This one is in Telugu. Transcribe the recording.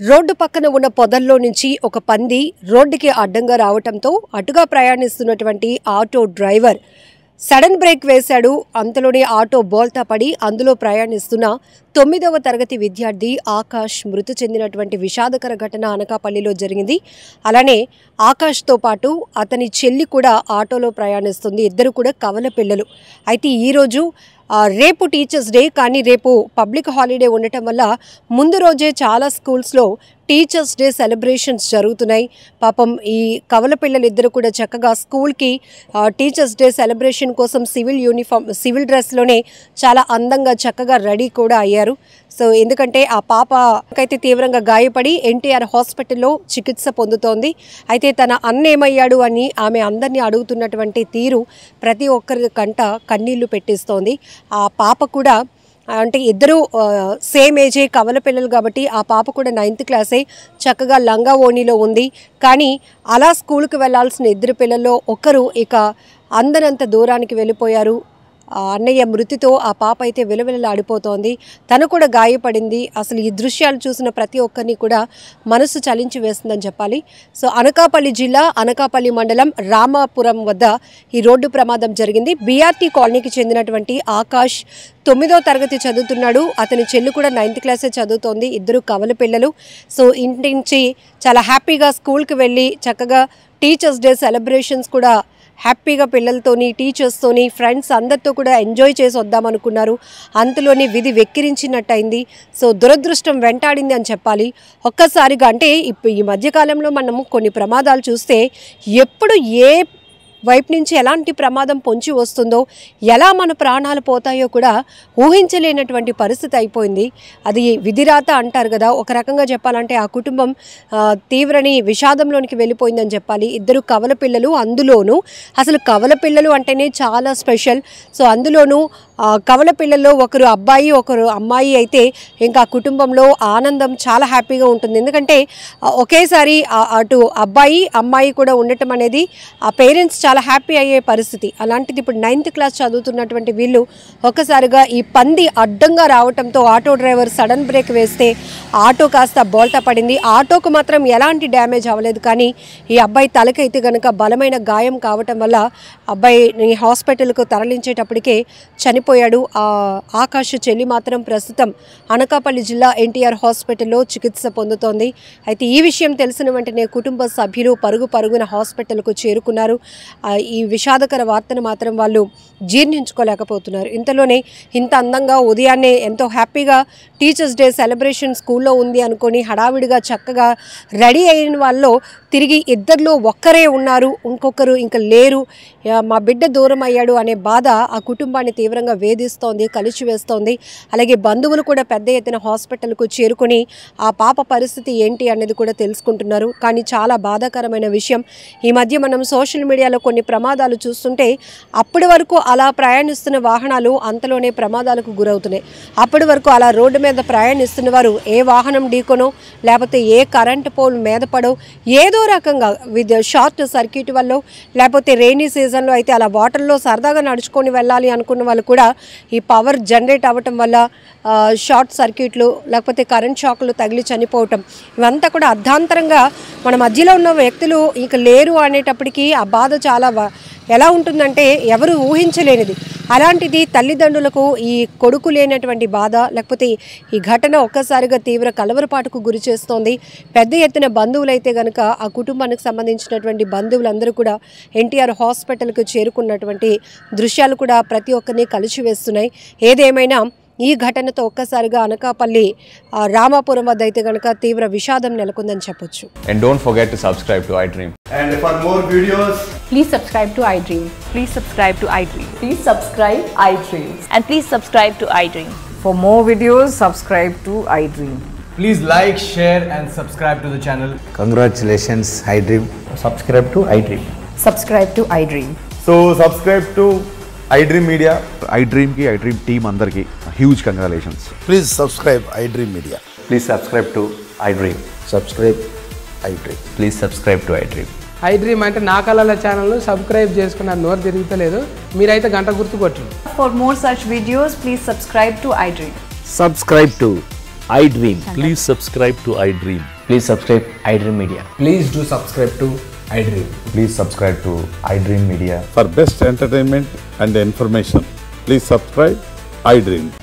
రోడ్డు పక్కన ఉన్న పొదల్లో నుంచి ఒక పంది రోడ్డుకి అడ్డంగా రావటంతో అటుగా ప్రయాణిస్తున్నటువంటి ఆటో డ్రైవర్ సడన్ బ్రేక్ వేశాడు. అంతలోనే ఆటో బోల్తా పడి అందులో ప్రయాణిస్తున్న 9వ తరగతి విద్యార్థి ఆకాష్ మృతి చెందినటువంటి విషాదకర ఘటన అనకాపల్లిలో జరిగింది. అలానే ఆకాష్తో పాటు అతని చెల్లి కూడా ఆటోలో ప్రయాణిస్తుంది. ఇద్దరు కూడా కవల పిల్లలు. అయితే ఈరోజు రేపు టీచర్స్ డే, కానీ రేపు పబ్లిక్ హాలిడే ఉండటం వల్ల ముందు రోజే చాలా స్కూల్స్లో టీచర్స్ డే సెలబ్రేషన్స్ జరుగుతున్నాయి. పాపం ఈ కవల పిల్లలు ఇద్దరు కూడా చక్కగా స్కూల్కి టీచర్స్ డే సెలబ్రేషన్ కోసం సివిల్ డ్రెస్లోనే చాలా అందంగా చక్కగా రెడీ కూడా అయ్యారు. సో ఎందుకంటే ఆ పాపకైతే తీవ్రంగా గాయపడి ఎన్టీఆర్ హాస్పిటల్లో చికిత్స పొందుతోంది. అయితే తన అన్న ఏమయ్యాడు అని ఆమె అందరినీ అడుగుతున్నటువంటి తీరు ప్రతి ఒక్కరి కంట కన్నీళ్లు పెట్టిస్తోంది. ఆ పాప కూడా అంటే ఇద్దరు సేమ్ ఏజే కవల పిల్లలు కాబట్టి ఆ పాప కూడా 9th క్లాసే, చక్కగా లంగా ఓణిలో ఉంది. కానీ అలా స్కూల్కి వెళ్లాల్సిన ఇద్దరు పిల్లల్లో ఒకరు ఇక అందనంత దూరానికి వెళ్ళిపోయారు. అన్నయ్య మృతితో ఆ పాప అయితే విలవిలలాడిపోతోంది. తను కూడా గాయపడింది. అసలు ఈ దృశ్యాలు చూసిన ప్రతి ఒక్కరిని కూడా మనసు చలించి వేస్తుందని చెప్పాలి. సో అనకాపల్లి జిల్లా అనకాపల్లి మండలం రామాపురం వద్ద ఈ రోడ్డు ప్రమాదం జరిగింది. బీఆర్టీ కాలనీకి చెందినటువంటి ఆకాష్ 9వ తరగతి చదువుతున్నాడు. అతని చెల్లి కూడా 9th క్లాసే చదువుతోంది. ఇద్దరు కవల పిల్లలు. సో ఇంటి నుంచి చాలా హ్యాపీగా స్కూల్కి వెళ్ళి చక్కగా టీచర్స్ డే సెలబ్రేషన్స్ కూడా హ్యాపీగా పిల్లలతోని, టీచర్స్తోని, ఫ్రెండ్స్ అందరితో కూడా ఎంజాయ్ చేసి వద్దామనుకున్నారు. అంతలోనే విధి వెక్కిరించినట్టయింది. సో దురదృష్టం వెంటాడింది అని చెప్పాలి. ఒక్కసారిగా అంటే ఈ మధ్యకాలంలో మనము కొన్ని ప్రమాదాలు చూస్తే ఎప్పుడు ఏ వైపు నుంచి ఎలాంటి ప్రమాదం పొంచి వస్తుందో, ఎలా మన ప్రాణాలు పోతాయో కూడా ఊహించలేనటువంటి పరిస్థితి అయిపోయింది. అది విధిరాత అంటారు కదా. ఒక రకంగా చెప్పాలంటే ఆ కుటుంబం తీవ్రని విషాదంలోనికి వెళ్ళిపోయిందని చెప్పాలి. ఇద్దరు కవల పిల్లలు, అందులోనూ అసలు కవల పిల్లలు అంటేనే చాలా స్పెషల్. సో అందులోనూ కవల పిల్లల్లో ఒకరు అబ్బాయి ఒకరు అమ్మాయి అయితే ఇంకా కుటుంబంలో ఆనందం చాలా హ్యాపీగా ఉంటుంది. ఎందుకంటే ఒకేసారి అటు అబ్బాయి అమ్మాయి కూడా ఉండటం అనేది ఆ పేరెంట్స్ చాలా హ్యాపీ అయ్యే పరిస్థితి. అలాంటిది ఇప్పుడు 9th క్లాస్ చదువుతున్నటువంటి వీళ్ళు ఒక్కసారిగా ఈ పంది అడ్డంగా రావడంతో ఆటో డ్రైవర్ సడన్ బ్రేక్ వేస్తే ఆటో కాస్త బోల్తా పడింది. ఆటోకు మాత్రం ఎలాంటి డ్యామేజ్ అవ్వలేదు, కానీ ఈ అబ్బాయి తలకైతే కనుక బలమైన గాయం కావటం వల్ల అబ్బాయిని హాస్పిటల్కు తరలించేటప్పటికే చనిపోయాడు. ఆకాష్ చెల్లి మాత్రం ప్రస్తుతం అనకాపల్లి జిల్లా ఎన్టీఆర్ హాస్పిటల్లో చికిత్స పొందుతోంది. అయితే ఈ విషయం తెలిసిన వెంటనే కుటుంబ సభ్యులు పరుగున హాస్పిటల్కు చేరుకున్నారు. ఈ విషాదకర వార్తను మాత్రం వాళ్ళు జీర్ణించుకోలేకపోతున్నారు. ఇంతలోనే ఇంత అందంగా ఉదయాన్నే ఎంతో హ్యాపీగా టీచర్స్ డే సెలబ్రేషన్ స్కూల్లో ఉంది అనుకొని హడావిడిగా చక్కగా రెడీ అయిన వాళ్ళు తిరిగి ఇద్దరిలో ఒక్కరే ఉన్నారు, ఇంకొకరు ఇంకా లేరు, మా బిడ్డ దూరం అయ్యాడు అనే బాధ ఆ కుటుంబాన్ని తీవ్రంగా వేధిస్తోంది, కలిచివేస్తోంది. అలాగే బంధువులు కూడా పెద్ద ఎత్తున హాస్పిటల్కు చేరుకొని ఆ పాప పరిస్థితి ఏంటి అనేది కూడా తెలుసుకుంటున్నారు. కానీ చాలా బాధాకరమైన విషయం, ఈ మధ్య మనం సోషల్ మీడియాలో కొన్ని ప్రమాదాలు చూస్తుంటే అప్పటి వరకు అలా ప్రయాణిస్తున్న వాహనాలు అంతలోనే ప్రమాదాలకు గురవుతున్నాయి. అప్పటి వరకు అలా రోడ్డు మీద ప్రయాణిస్తున్న వారు ఏ వాహనం ఢీకొనో లేకపోతే ఏ కరెంటు పోల్ మీద పడో ఏదో రకంగా షార్ట్ సర్క్యూట్ వల్ల లేకపోతే రెయినీ సీజన్లో అయితే అలా వాటర్లో సరదాగా నడుచుకొని వెళ్ళాలి అనుకున్న వాళ్ళు కూడా ఈ పవర్ జనరేట్ అవ్వటం వల్ల షార్ట్ సర్క్యూట్లు లేకపోతే కరెంట్ షాక్లు తగిలి చనిపోవటం, ఇవంతా కూడా అర్ధాంతరంగా మన మధ్యలో ఉన్న వ్యక్తులు ఇక లేరు అనేటప్పటికీ ఆ బాధ చాలా ఎలా ఉంటుందంటే ఎవరు ఊహించలేనిది. అలాంటిది తల్లిదండ్రులకు ఈ కొడుకు లేనటువంటి బాధ, లేకపోతే ఈ ఘటన ఒక్కసారిగా తీవ్ర కలవరపాటుకు గురి చేస్తోంది. పెద్ద ఎత్తున బంధువులైతే కనుక ఆ కుటుంబానికి సంబంధించినటువంటి బంధువులందరూ కూడా ఎన్టీఆర్ హాస్పిటల్కు చేరుకున్నటువంటి దృశ్యాలు కూడా ప్రతి ఒక్కరిని కలిసివేస్తున్నాయి. ఏదేమైనా ఈ ఘటనతో ఒక్కసారిగా అనకాపల్లి రామాపురం వద్ద అయితే గనుక తీవ్ర విషాదం నెలకొందని చెప్పొచ్చు. And don't forget to subscribe to iDream. And for more videos, please subscribe to iDream. Please subscribe to iDream. Please subscribe iDream. And please subscribe to iDream. For more videos, subscribe to iDream. please like, share and subscribe to the channel. Congratulations, iDream. Subscribe to iDream. Subscribe to iDream. So subscribe to iDream Media. iDream team andarki huge congratulations. Please subscribe iDream Media. Please subscribe to iDream. Subscribe iDream. Please subscribe to iDream. iDream అంటే నా కళల ఛానల్ సబ్స్క్రైబ్ చేసుకున్న నోరు తిరుగుతలేదు, మీరైతే గంట గుర్తు కొట్టండి. For more such videos, please subscribe to iDream. Subscribe to iDream. Please subscribe to iDream. Please subscribe iDream Media. Please do subscribe to iDream. Please subscribe to iDream Media. For best entertainment and information, please subscribe iDream.